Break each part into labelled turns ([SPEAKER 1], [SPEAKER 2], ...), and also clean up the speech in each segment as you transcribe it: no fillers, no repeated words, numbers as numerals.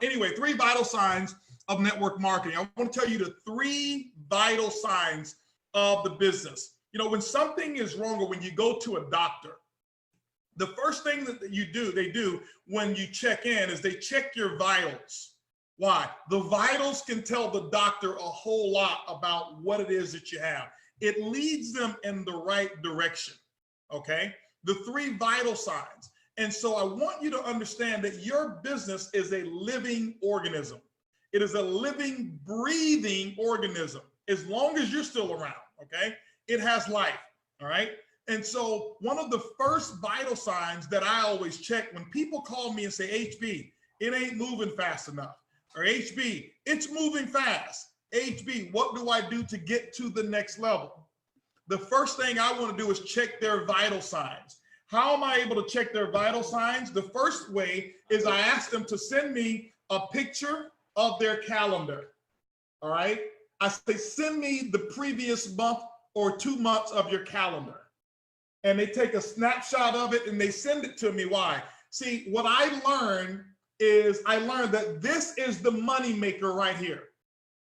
[SPEAKER 1] Anyway, 3 vital signs of network marketing. I want to tell you the 3 vital signs of the business. You know, when something is wrong or when you go to a doctor, the first thing that they do when you check in is they check your vitals. Why? The vitals can tell the doctor a whole lot about what it is that you have. It leads them in the right direction, okay? The 3 vital signs. And so I want you to understand that your business is a living organism. It is a living, breathing organism. As long as you're still around, okay? It has life, all right? And so one of the first vital signs that I always check when people call me and say, HB, it ain't moving fast enough. Or HB, it's moving fast. HB, what do I do to get to the next level? The first thing I want to do is check their vital signs. How am I able to check their vital signs? The first way is I ask them to send me a picture of their calendar, all right? I say, send me the previous month or 2 months of your calendar. And they take a snapshot of it and they send it to me. Why? See, what I learned that this is the money maker right here.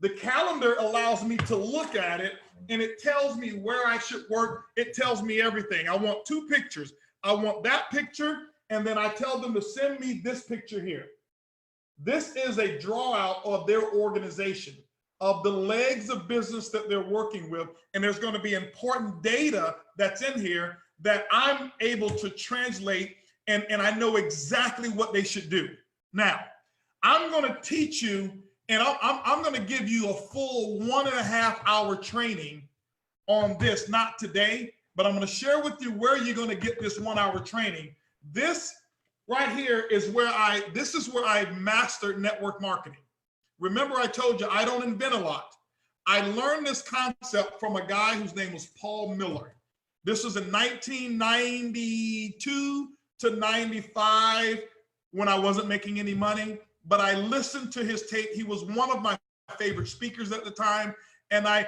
[SPEAKER 1] The calendar allows me to look at it and it tells me where I should work. It tells me everything. I want 2 pictures. I want that picture, and then I tell them to send me this picture here. This is a draw out of their organization, of the legs of business that they're working with. And there's going to be important data that's in here that I'm able to translate, and I know exactly what they should do. Now, I'm going to teach you, and I'm going to give you a full 1.5 hour training on this, not today, but I'm going to share with you where you're going to get this 1 hour training. This right here is where I mastered network marketing. Remember, I told you I don't invent a lot. I learned this concept from a guy whose name was Paul Miller. This was in 1992 to 95 when I wasn't making any money, but I listened to his tape. He was one of my favorite speakers at the time. And I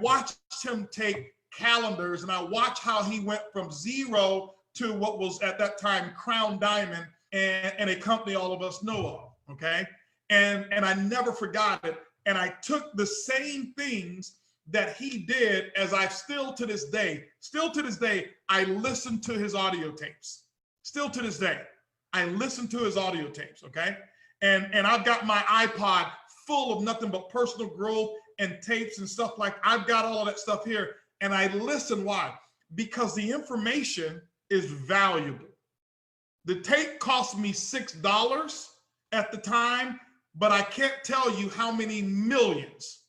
[SPEAKER 1] watched him take calendars, and I watched how he went from 0 to what was at that time Crown Diamond, and a company all of us know of, okay? And I never forgot it. And I took the same things that he did as I still to this day, I listen to his audio tapes. Still to this day, I listen to his audio tapes, okay? And I've got my iPod full of nothing but personal growth and tapes and stuff. Like, I've got all of that stuff here, and I listen. Why? Because the information is valuable. The tape cost me $6 at the time, but I can't tell you how many millions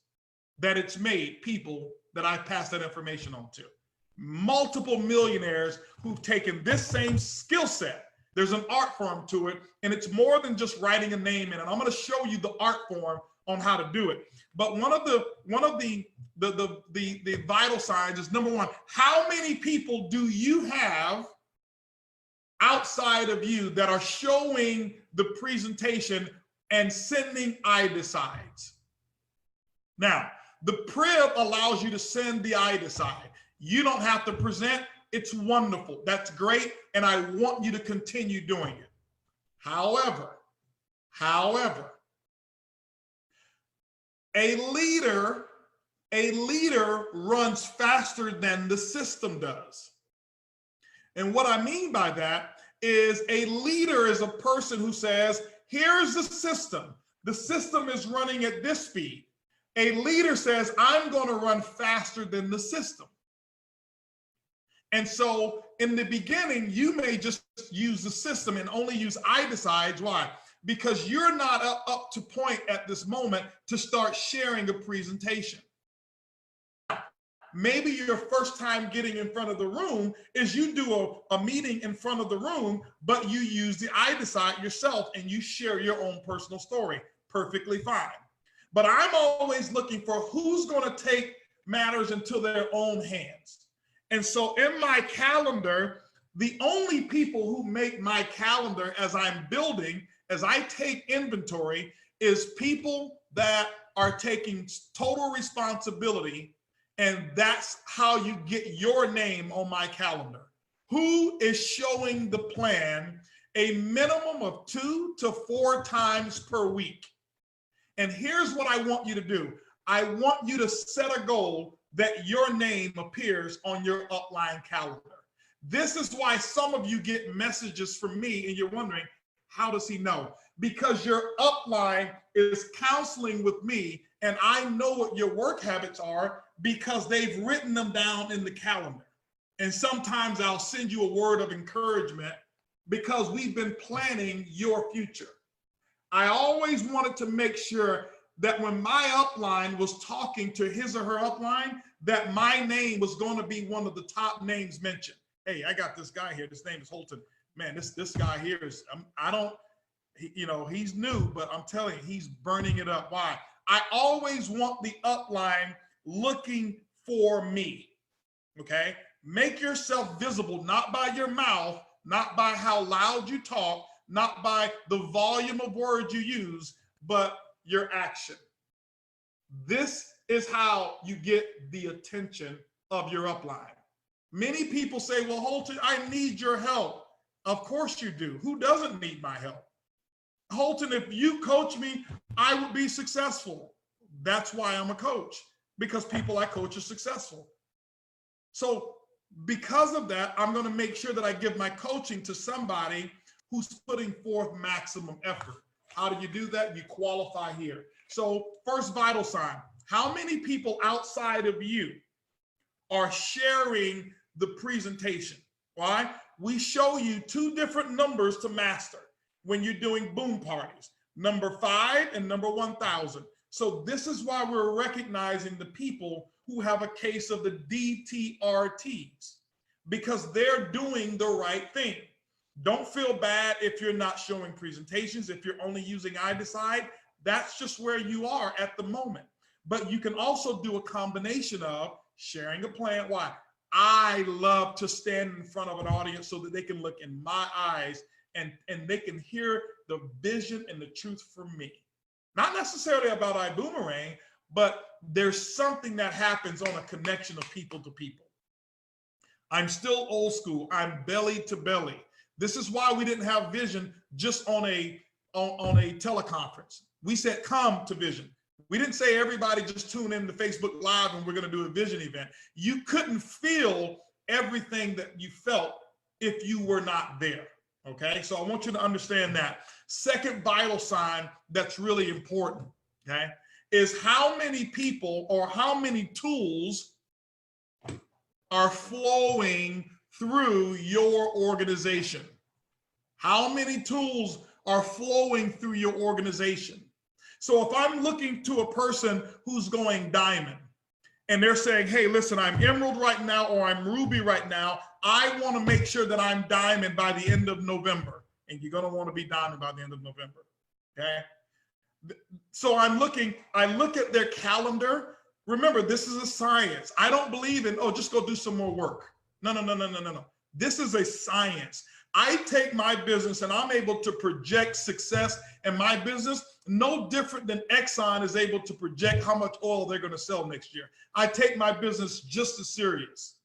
[SPEAKER 1] that it's made people that I've passed that information on to. Multiple millionaires who've taken this same skill set. There's an art form to it, and it's more than just writing a name in it. I'm going to show you the art form on how to do it. But one of the vital signs is, number one, how many people do you have outside of you that are showing the presentation and sending I decides? Now, the Prib allows you to send the I decide. You don't have to present. It's wonderful. That's great. And I want you to continue doing it. However, a leader runs faster than the system does. And what I mean by that is, a leader is a person who says, here's the system. The system is running at this speed. A leader says, I'm going to run faster than the system. And so in the beginning, you may just use the system and only use I decides. Why? Because you're not up to point at this moment to start sharing a presentation. Maybe your first time getting in front of the room is you do a meeting in front of the room, but you use the I decide yourself and you share your own personal story. Perfectly fine. But I'm always looking for who's going to take matters into their own hands. And so in my calendar, the only people who make my calendar as I'm building, as I take inventory, is people that are taking total responsibility. And that's how you get your name on my calendar. Who is showing the plan a minimum of 2 to 4 times per week. And here's what I want you to do. I want you to set a goal that your name appears on your upline calendar. This is why some of you get messages from me and you're wondering, how does he know? Because your upline is counseling with me and I know what your work habits are because they've written them down in the calendar. And sometimes I'll send you a word of encouragement because we've been planning your future. I always wanted to make sure that when my upline was talking to his or her upline, that my name was going to be one of the top names mentioned. Hey, I got this guy here. His name is Holton. Man, this guy here is, he's new, but I'm telling you, he's burning it up. Why? I always want the upline looking for me, okay? Make yourself visible, not by your mouth, not by how loud you talk, not by the volume of words you use, but your action. This is how you get the attention of your upline. Many people say, well, Holton, I need your help. Of course you do. Who doesn't need my help? Holton, if you coach me, I would be successful. That's why I'm a coach, because people I coach are successful. So because of that, I'm going to make sure that I give my coaching to somebody who's putting forth maximum effort. How do you do that? You qualify here. So first vital sign, how many people outside of you are sharing the presentation? Why? We show you 2 different numbers to master when you're doing boom parties, number 5 and number 1,000. So this is why we're recognizing the people who have a case of the DTRTs, because they're doing the right thing. Don't feel bad if you're not showing presentations, if you're only using iDecide. That's just where you are at the moment. But you can also do a combination of sharing a plan. Why? I love to stand in front of an audience so that they can look in my eyes and they can hear the vision and the truth from me. Not necessarily about iBoomerang, but there's something that happens on a connection of people to people. I'm still old school. I'm belly to belly. This is why we didn't have vision just on a teleconference. We said come to vision. We didn't say everybody just tune in to Facebook Live and we're going to do a vision event. You couldn't feel everything that you felt if you were not there. Okay, so I want you to understand that. Second vital sign that's really important, okay, is how many people or how many tools are flowing through your organization. How many tools are flowing through your organization? So if I'm looking to a person who's going diamond and they're saying, hey, listen, I'm emerald right now or I'm ruby right now, I want to make sure that I'm diamond by the end of November. And you're going to want to be diamond by the end of November, okay? So I look at their calendar. Remember, this is a science. I don't believe in, oh, just go do some more work. No. This is a science. I take my business and I'm able to project success in my business no different than Exxon is able to project how much oil they're going to sell next year. I take my business just as serious,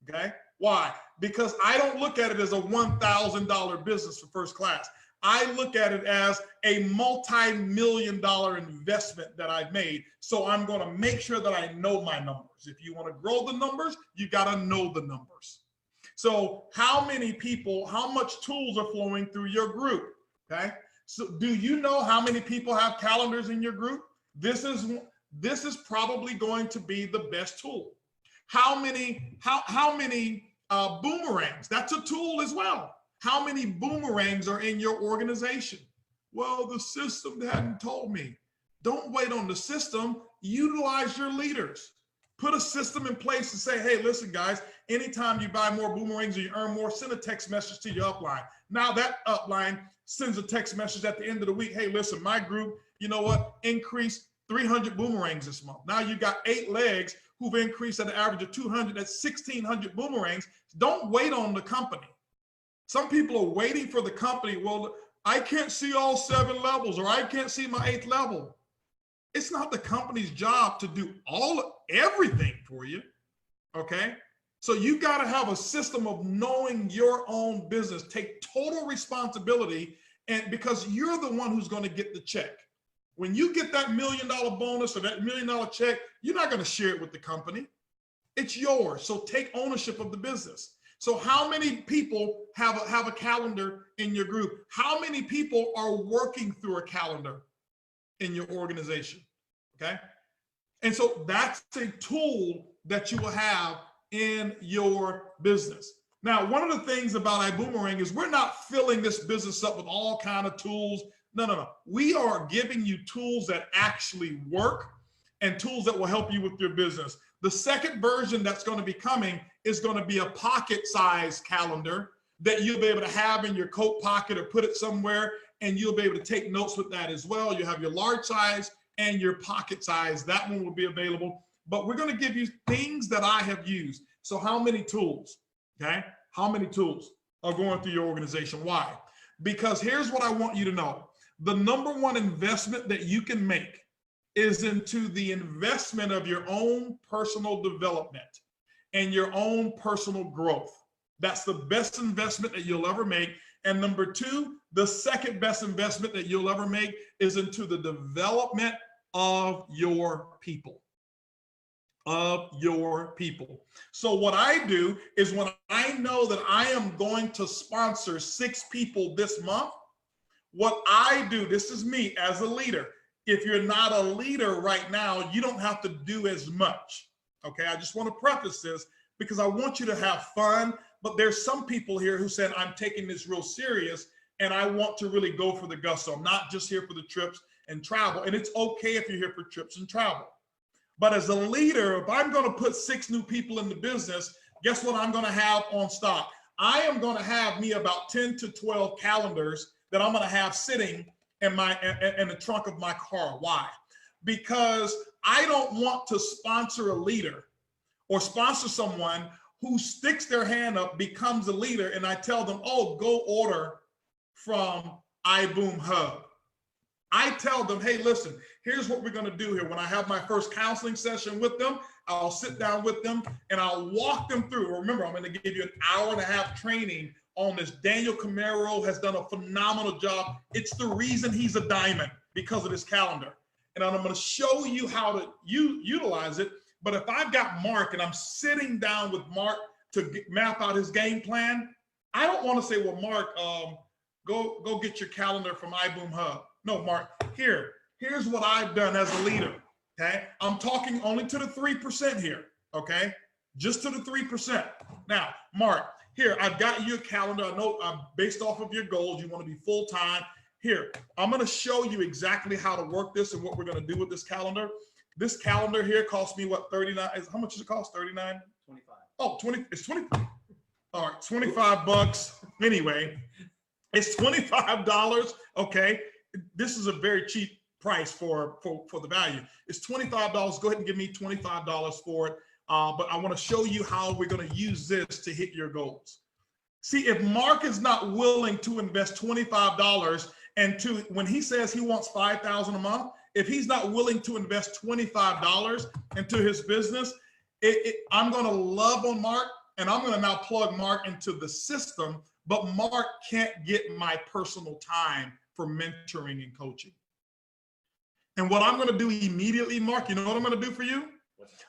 [SPEAKER 1] okay? Why? Because I don't look at it as a $1,000 business for first class. I look at it as a multi-million-dollar investment that I've made. So I'm going to make sure that I know my numbers. If you want to grow the numbers, you got to know the numbers. So how many people, how much tools are flowing through your group? Okay. So do you know how many people have calendars in your group? This is probably going to be the best tool. How many boomerangs? That's a tool as well. How many boomerangs are in your organization? Well, the system hadn't told me. Don't wait on the system. Utilize your leaders. Put a system in place and say, hey, listen, guys, anytime you buy more boomerangs or you earn more, send a text message to your upline. Now that upline sends a text message at the end of the week. Hey, listen, my group, you know what? Increased 300 boomerangs this month. Now you got 8 legs who've increased at an average of 200. That's 1,600 boomerangs. Don't wait on the company. Some people are waiting for the company. Well, I can't see all 7 levels, or I can't see my 8th level. It's not the company's job to do everything for you, okay? So you got to have a system of knowing your own business. Take total responsibility, and because you're the one who's going to get the check. When you get that $1 million bonus or that $1 million check, you're not going to share it with the company. It's yours. So take ownership of the business. So how many people have a calendar in your group? How many people are working through a calendar in your organization? Okay. And so that's a tool that you will have in your business. Now, one of the things about iBoomerang is we're not filling this business up with all kind of tools. No. We are giving you tools that actually work and tools that will help you with your business. The second version that's going to be coming is going to be a pocket-sized calendar that you'll be able to have in your coat pocket or put it somewhere, and you'll be able to take notes with that as well. You have your large size and your pocket size. That one will be available. But we're going to give you things that I have used. So how many tools, okay? How many tools are going through your organization? Why? Because here's what I want you to know. The number one investment that you can make is into the investment of your own personal development and your own personal growth. That's the best investment that you'll ever make. And number two, the second best investment that you'll ever make is into the development of your people. So what I do is when I know that I am going to sponsor 6 people this month, what I do, this is me as a leader. If you're not a leader right now, you don't have to do as much. Okay, I just want to preface this because I want you to have fun, but there's some people here who said, I'm taking this real serious and I want to really go for the gusto. I'm not just here for the trips and travel. And it's okay if you're here for trips and travel. But as a leader, if I'm going to put 6 new people in the business, guess what I'm going to have on stock? I am going to have me about 10 to 12 calendars that I'm going to have sitting in the trunk of my car. Why? Because I don't want to sponsor a leader or sponsor someone who sticks their hand up, becomes a leader, and I tell them, oh, go order from iBoom Hub. I tell them, hey, listen, here's what we're going to do here. When I have my first counseling session with them, I'll sit down with them and I'll walk them through. Remember, I'm going to give you an hour-and-a-half training on this. Daniel Camaro has done a phenomenal job. It's the reason he's a diamond, because of this calendar. And I'm going to show you how to utilize it. But if I've got Mark and I'm sitting down with Mark to map out his game plan, I don't want to say, well, Mark, go get your calendar from iBoom Hub. No, Mark, here's what I've done as a leader, okay? I'm talking only to the 3% here, okay? Just to the 3%. Now, Mark, here, I've got you a calendar. I know based off of your goals, you want to be full-time. Here, I'm going to show you exactly how to work this and what we're going to do with this calendar. This calendar here cost me what, 39? How much does it cost? 39? 25. Oh, 20. It's 20. All right, 25 bucks. Anyway, it's $25. Okay. This is a very cheap price for the value. It's $25. Go ahead and give me $25 for it. But I want to show you how we're going to use this to hit your goals. See, if Mark is not willing to invest $25 and when he says he wants $5,000 a month, if he's not willing to invest $25 into his business, I'm going to love on Mark, and I'm going to now plug Mark into the system, but Mark can't get my personal time for mentoring and coaching. And what I'm going to do immediately, Mark, you know what I'm going to do for you?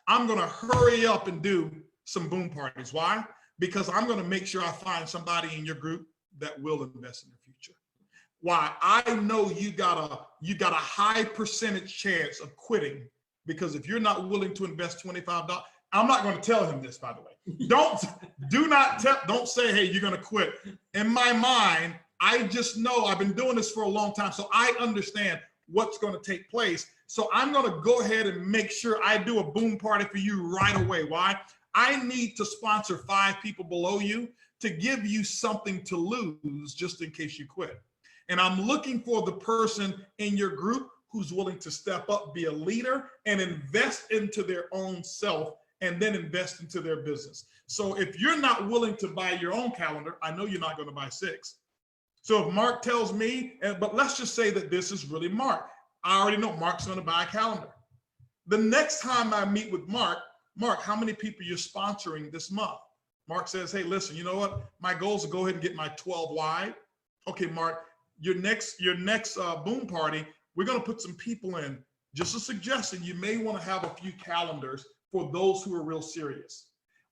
[SPEAKER 1] I'm going to hurry up and do some boom parties. Why? Because I'm going to make sure I find somebody in your group that will invest in the future. Why? I know you got a high percentage chance of quitting, because if you're not willing to invest $25, I'm not going to tell him this, by the way. Don't say, hey, you're going to quit. In my mind, I just know I've been doing this for a long time, so I understand what's going to take place. So I'm going to go ahead and make sure I do a boom party for you right away. Why? I need to sponsor 5 people below you to give you something to lose just in case you quit. And I'm looking for the person in your group who's willing to step up, be a leader, and invest into their own self, and then invest into their business. So if you're not willing to buy your own calendar, I know you're not going to buy 6. So if Mark tells me, but let's just say that this is really Mark. I already know Mark's going to buy a calendar. The next time I meet with Mark, Mark, how many people you're sponsoring this month? Mark says, hey, listen, you know what? My goal is to go ahead and get my 12 wide. Okay, Mark, your next boom party, we're going to put some people in. Just a suggestion, you may want to have a few calendars for those who are real serious.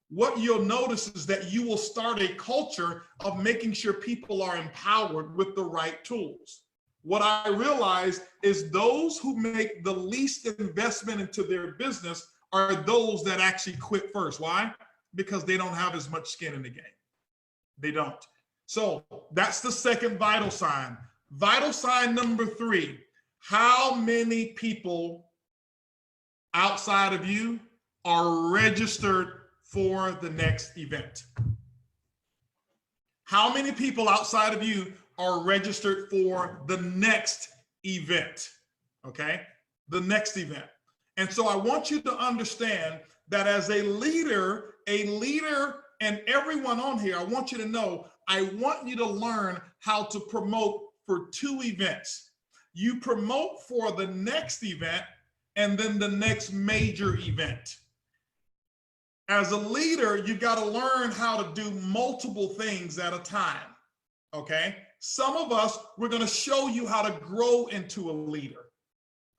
[SPEAKER 1] What you'll notice is that you will start a culture of making sure people are empowered with the right tools. What I realize is those who make the least investment into their business are those that actually quit first. Why? Because they don't have as much skin in the game. They don't. So that's the second vital sign. Vital sign number 3, how many people outside of you are registered for the next event? How many people outside of you are registered for the next event? Okay, the next event. And so I want you to understand that as a leader and everyone on here, I want you to know, I want you to learn how to promote for 2 events. You promote for the next event and then the next major event. As a leader, you got to learn how to do multiple things at a time, okay? Some of us, we're going to show you how to grow into a leader,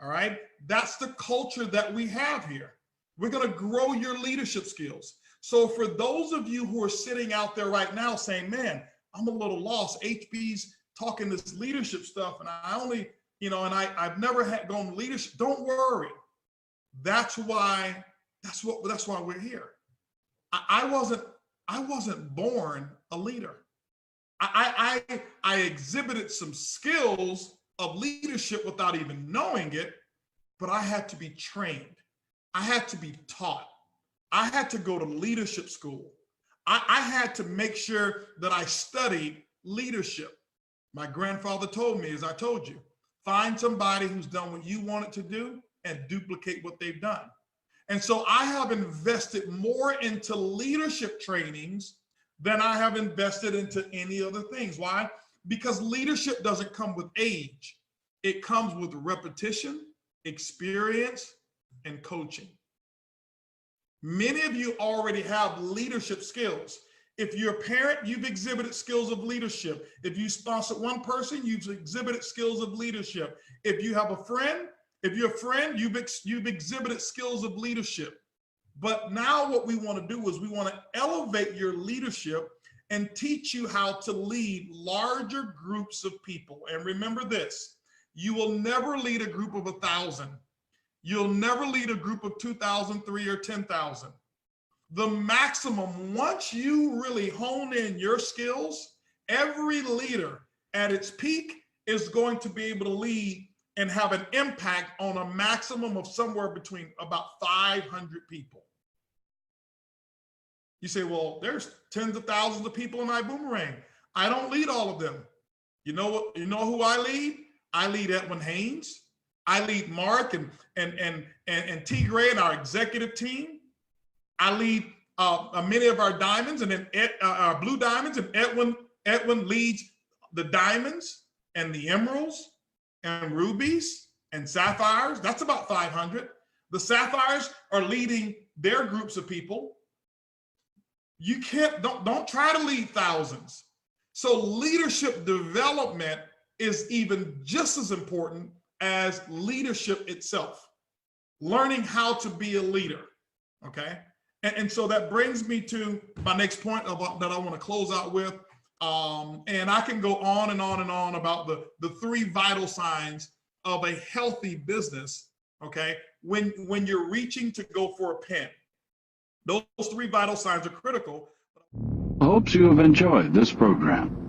[SPEAKER 1] all right? That's the culture that we have here. We're going to grow your leadership skills. So for those of you who are sitting out there right now saying, man, I'm a little lost. HB's talking this leadership stuff and I only, I've never had gone leadership. Don't worry. That's why we're here. I wasn't born a leader. I exhibited some skills of leadership without even knowing it, but I had to be trained. I had to be taught. I had to go to leadership school. I had to make sure that I studied leadership. My grandfather told me, as I told you, find somebody who's done what you wanted to do and duplicate what they've done. And so I have invested more into leadership trainings than I have invested into any other things. Why? Because leadership doesn't come with age. It comes with repetition, experience, and coaching. Many of you already have leadership skills. If you're a parent, you've exhibited skills of leadership. If you sponsor one person, you've exhibited skills of leadership. If you have a friend, you've exhibited skills of leadership. But now what we want to do is we want to elevate your leadership and teach you how to lead larger groups of people. And remember this, you will never lead a group of 1,000. You'll never lead a group of 2,000, 3,000, or 10,000. The maximum, once you really hone in your skills, every leader at its peak is going to be able to lead and have an impact on a maximum of somewhere between about 500 people. You say, well, there's tens of thousands of people in my boomerang. I don't lead all of them. You know what? You know who I lead? I lead Edwin Haynes. I lead Mark and T. Gray and our executive team. I lead many of our diamonds and then our blue diamonds, and Edwin leads the diamonds and the emeralds and rubies and sapphires. That's about 500. The sapphires are leading their groups of people. You don't try to lead thousands. So leadership development is even just as important as leadership itself. Learning how to be a leader, okay? And so that brings me to my next point that I want to close out with. And I can go on and on and on about the 3 vital signs of a healthy business, okay? When you're reaching to go for a pen. Those 3 vital signs are critical.
[SPEAKER 2] Hopes you have enjoyed this program.